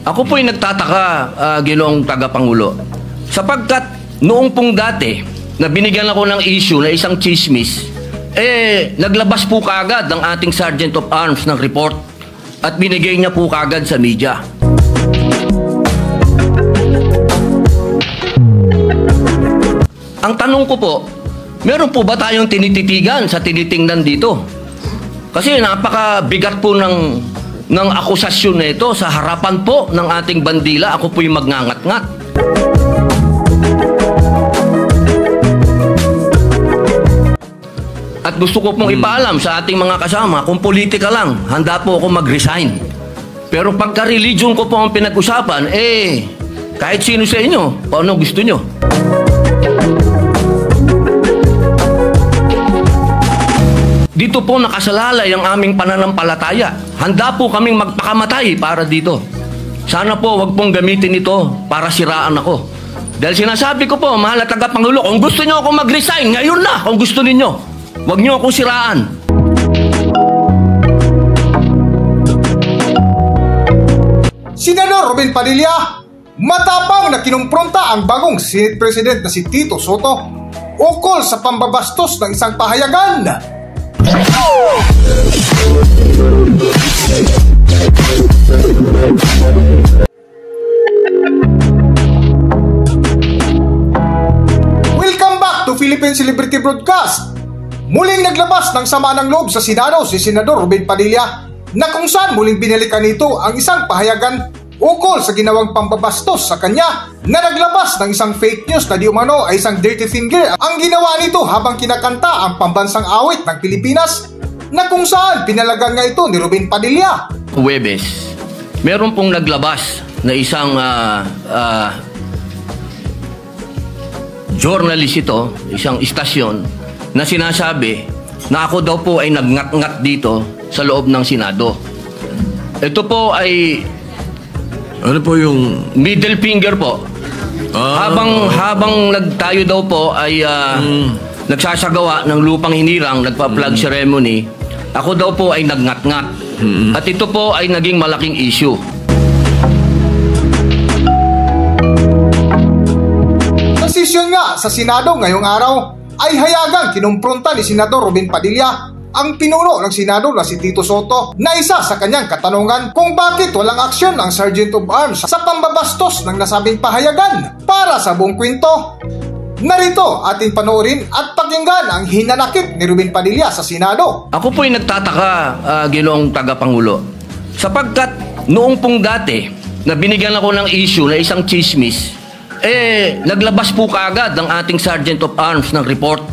Ako po'y nagtataka, Ginoong Tagapangulo, sapagkat noong pong dati na binigyan ako ng issue na isang chismis, naglabas po kaagad ng ating Sergeant of Arms ng report at binigay niya po kaagad sa media. Ang tanong ko po, meron po ba tayong tinititigan sa tinitingnan dito? Kasi napakabigat po ng akusasyon na ito sa harapan po ng ating bandila. Ako po'y magngangat-ngat. At gusto ko pong ipaalam sa ating mga kasama, kung politika lang, handa po ako mag-resign. Pero pagka religion ko po ang pinag-usapan, kahit sino sa inyo, kung ano gusto nyo. Dito po nakasalalay ang aming pananampalataya. Handa po kaming magpakamatay para dito. Sana po wag pong gamitin ito para siraan ako. Dahil sinasabi ko po, mahal na tagapangulo, kung gusto nyo ako mag-resign, ngayon na kung gusto ninyo. Wag nyo akong siraan. Senador Robin Padilla, matapang na kinumpronta ang bagong Senate President na si Tito Sotto ukol sa pambabastos ng isang pahayagan. Welcome back to Philippine Celebrity Broadcast. Muling naglabas ng sama ng loob sa Senado si Senador Robin Padilla na kung saan muling binalikan nito ang isang pahayagan ukol sa ginawang pambabastos sa kanya na naglabas ng isang fake news na di umano ay isang dirty finger ang ginawa nito habang kinakanta ang pambansang awit ng Pilipinas na kung saan pinalagan nga ito ni Robin Padilla. Huwebes, meron pong naglabas na isang journalist ito, isang istasyon, na sinasabi na ako daw po ay nagngat-ngat dito sa loob ng Senado. Ito po ay ano po yung middle finger po. Habang tayo daw po ay nagsasagawa ng lupang hinirang, nagpa-flag ceremony, ako daw po ay nagngat-ngat. At ito po ay naging malaking issue. Desisyon nga sa Senado ngayong araw ay hayagang kinumpronta ni Senador Robin Padilla ang pinuno ng Senado na si Tito Sotto na isa sa kanyang katanungan kung bakit walang aksyon ang Sergeant of Arms sa pambabastos ng nasabing pahayagan. Para sa buong kwento, narito ating panoorin at pakinggan ang hinanakit ni Robin Padilla sa Senado. Ako po'y nagtataka, Ginoong Tagapangulo, sapagkat noong pong dati na binigyan ako ng issue na isang chismis, naglabas po kaagad ng ating Sergeant of Arms ng report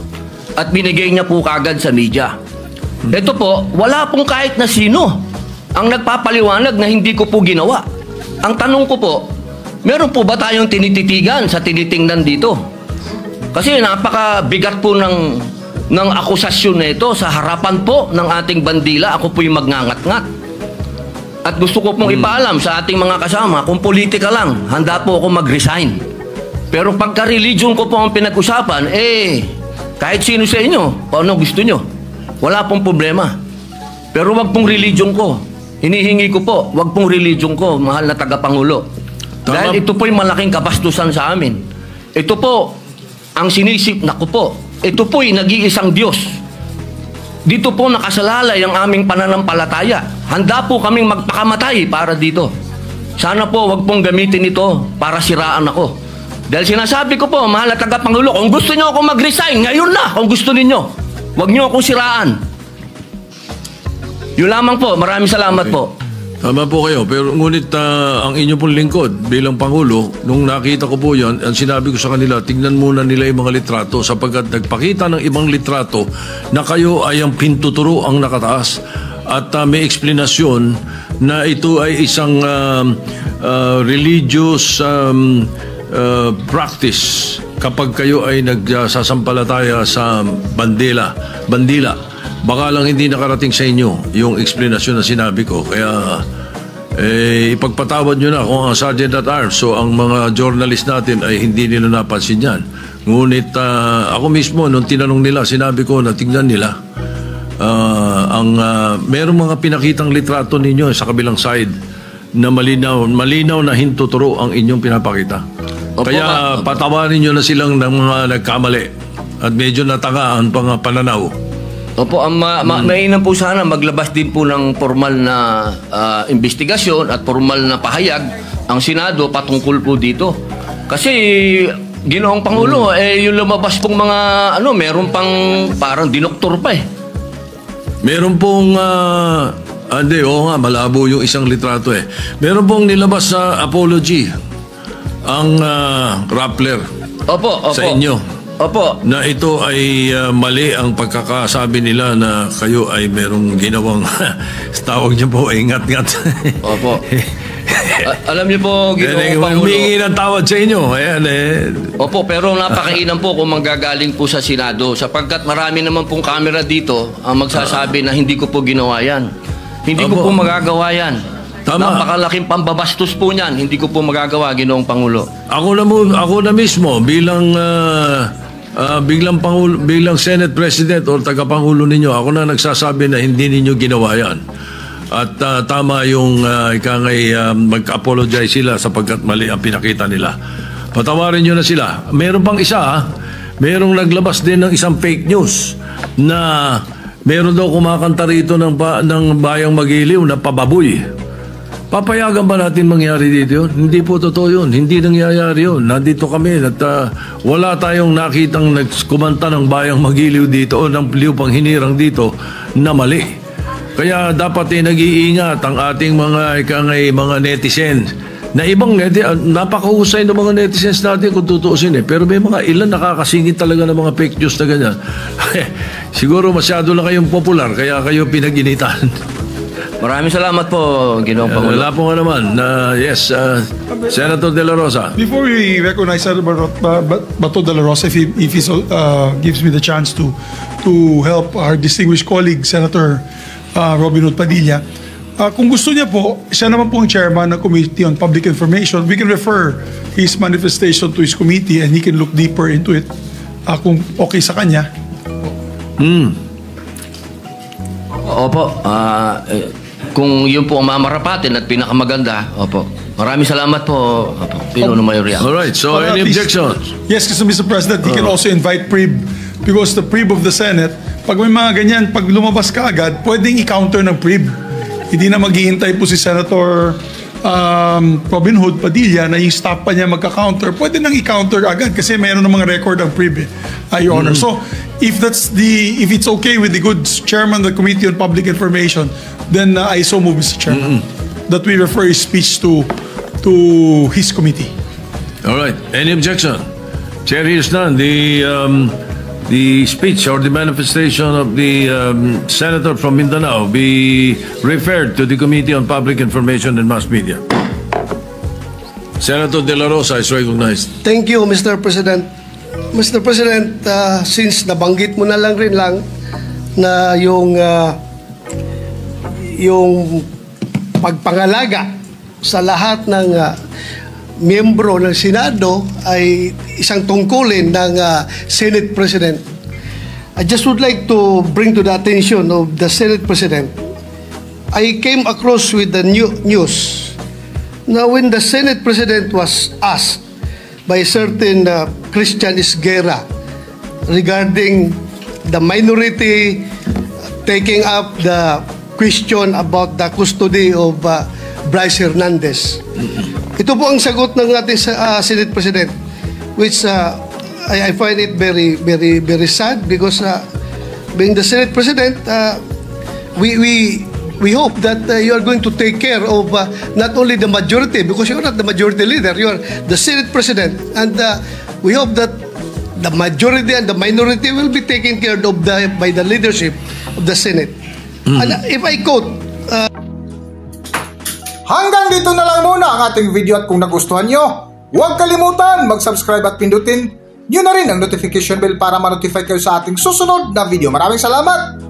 at binigay niya po kaagad sa media. Ito po, wala pong kahit na sino ang nagpapaliwanag na hindi ko po ginawa. Ang tanong ko po, meron po ba tayong tinititigan sa tinitingnan dito? Kasi napakabigat po ng akusasyon na ito sa harapan po ng ating bandila. Ako po'y magngangat-ngat. At gusto ko pong ipaalam sa ating mga kasama, kung politika lang, handa po ako mag-resign. Pero pagka religion ko po ang pinag-usapan, kahit sino sa inyo, kung ano gusto nyo, wala pong problema. Pero wag pong religion ko. Hinihingi ko po, wag pong religion ko, mahal na tagapangulo. Dahil ito po'y malaking kabastusan sa amin. Ito po, ang sinisip na ko po, ito po'y nag-iisang Diyos. Dito po nakasalalay ang aming pananampalataya. Handa po kaming magpakamatay para dito. Sana po wag pong gamitin ito para siraan ako. Dahil sinasabi ko po, mahal na tagapangulo, kung gusto nyo ako mag-resign, ngayon na kung gusto ninyo. Wag nyo akong siraan. Yun lamang po. Maraming salamat po. Tama po kayo. Pero ngunit ang inyo pong lingkod bilang Pangulo, nung nakita ko po yan, ang sinabi ko sa kanila, tingnan muna nila yung mga litrato sapagkat nagpakita ng ibang litrato na kayo ay ang pintuturo ang nakataas. At may eksplanasyon na ito ay isang religious practice kapag kayo ay nagsasampalataya sa bandila. Baka lang hindi nakarating sa inyo yung explanation na sinabi ko. Kaya ipagpatawad nyo na kung ang Sergeant at Arms so ang mga journalist natin ay hindi nila napansin yan. Ngunit ako mismo nung tinanong nila, sinabi ko na tingnan nila merong mga pinakitang litrato ninyo sa kabilang side na malinaw na hintuturo ang inyong pinapakita. Opo, Kaya patawarin nyo na silang ng mga nagkamali at medyo natakaan pang pananaw. Opo, ang mainam po sana maglabas din po ng formal na investigasyon at formal na pahayag ang Senado patungkol po dito. Kasi Ginoong Pangulo, yung lumabas pong mga meron pang parang dinoktor pa eh. Meron pong malabo yung isang litrato eh. Meron pong nilabas sa apology ang Rappler Opo. sa inyo. Opo. Na ito ay mali ang pagkakasabi nila na kayo ay merong ginawang tawag niyo po ingat-ngat. Opo. Alam niyo po, Ginoong Pangulo. Humingi ng tawad sa inyo. Ayan Opo, pero napakainam po kung manggagaling po sa Senado sapagkat marami naman pong camera dito ang magsasabi na hindi ko po ginawa yan. Hindi ko po magagawa yan. Tama. Napakalaking pambabastos po niyan. Hindi ko po magagawa, Ginoong Pangulo. Ako na mismo bilang bilang Senate President o tagapangulo ninyo, ako na nagsasabi na hindi ninyo ginawa yan. At tama yung mag-apologize sila sapagkat mali ang pinakita nila. Patawarin nyo na sila. Meron pang isa, merong naglabas din ng isang fake news na meron daw kumakanta rito ng Bayang Magiliw na pababoy. Papayagan ba natin mangyari dito yun? Hindi po totoo yun. Hindi nangyayari yun. Nandito kami at wala tayong nakitang nagkumanta ng Bayang Magiliw dito o ng Liw Panghinirang dito na mali. Kaya dapat nag-iingat ang ating mga netizens na ibang napakahusay ng mga netizens natin kung tutuusin eh. Pero may mga ilan nakakasingit talaga ng mga fake news na ganyan. Siguro masyado lang kayong popular kaya kayo pinag-initan. Maraming salamat po, Ginoong Pangulo. Wala po nga naman. Yes, Senator De La Rosa. Before we recognize Senator Bato De La Rosa, if he gives me the chance to help our distinguished colleague, Senator Robin Hood Padilla, kung gusto niya po, siya naman po ang chairman ng Committee on Public Information. We can refer his manifestation to his committee and he can look deeper into it kung okay sa kanya. Opo, kung yun po ang mamarapatin at pinakamaganda, opo. Maraming salamat po, opo, Pinuno Mayor Yang. Alright, so At any least- objections? Yes, kasi Mr. President, he can also invite PRIB because the PRIB of the Senate, pag may mga ganyan, pag lumabas ka agad, pwedeng i-counter ng PRIB. Hindi na maghihintay po si Senator Robin Hood Padilla na yung stop pa niya magka-counter. Pwede nang i-counter agad kasi mayroon ng mga record ang PRIB, Your Honor. So, if it's okay with the good chairman of the Committee on Public Information, then I so move, Mr. Chairman, that we refer his speech to his committee. Alright, any objection? Chair hears none. The speech or the manifestation of the senator from Mindanao be referred to the Committee on Public Information and Mass Media. Senator De La Rosa is recognized. Thank you, Mr. President. Mr. President, since nabanggit mo na lang na yung pagpangalaga sa lahat ng miyembro ng Senado ay isang tungkulin ng Senate President. I just would like to bring to the attention of the Senate President. I came across with the news na when the Senate President was asked by a certain Christian Esguerra regarding the minority taking up the question about the custody of Bryce Hernandez. Ito po ang sagot ng ating Senate President, which I find it very, very, very sad because being the Senate President, we hope that you are going to take care of not only the majority, because you are not the majority leader, you are the Senate President, and we hope that the majority and the minority will be taken care of by the leadership of the Senate. And if I quote, Hanggang dito na lang muna ang ating video at kung nagustuhan nyo, huwag kalimutan mag-subscribe at pindutin nyo na rin ang notification bell para ma-notify kayo sa ating susunod na video. Maraming salamat!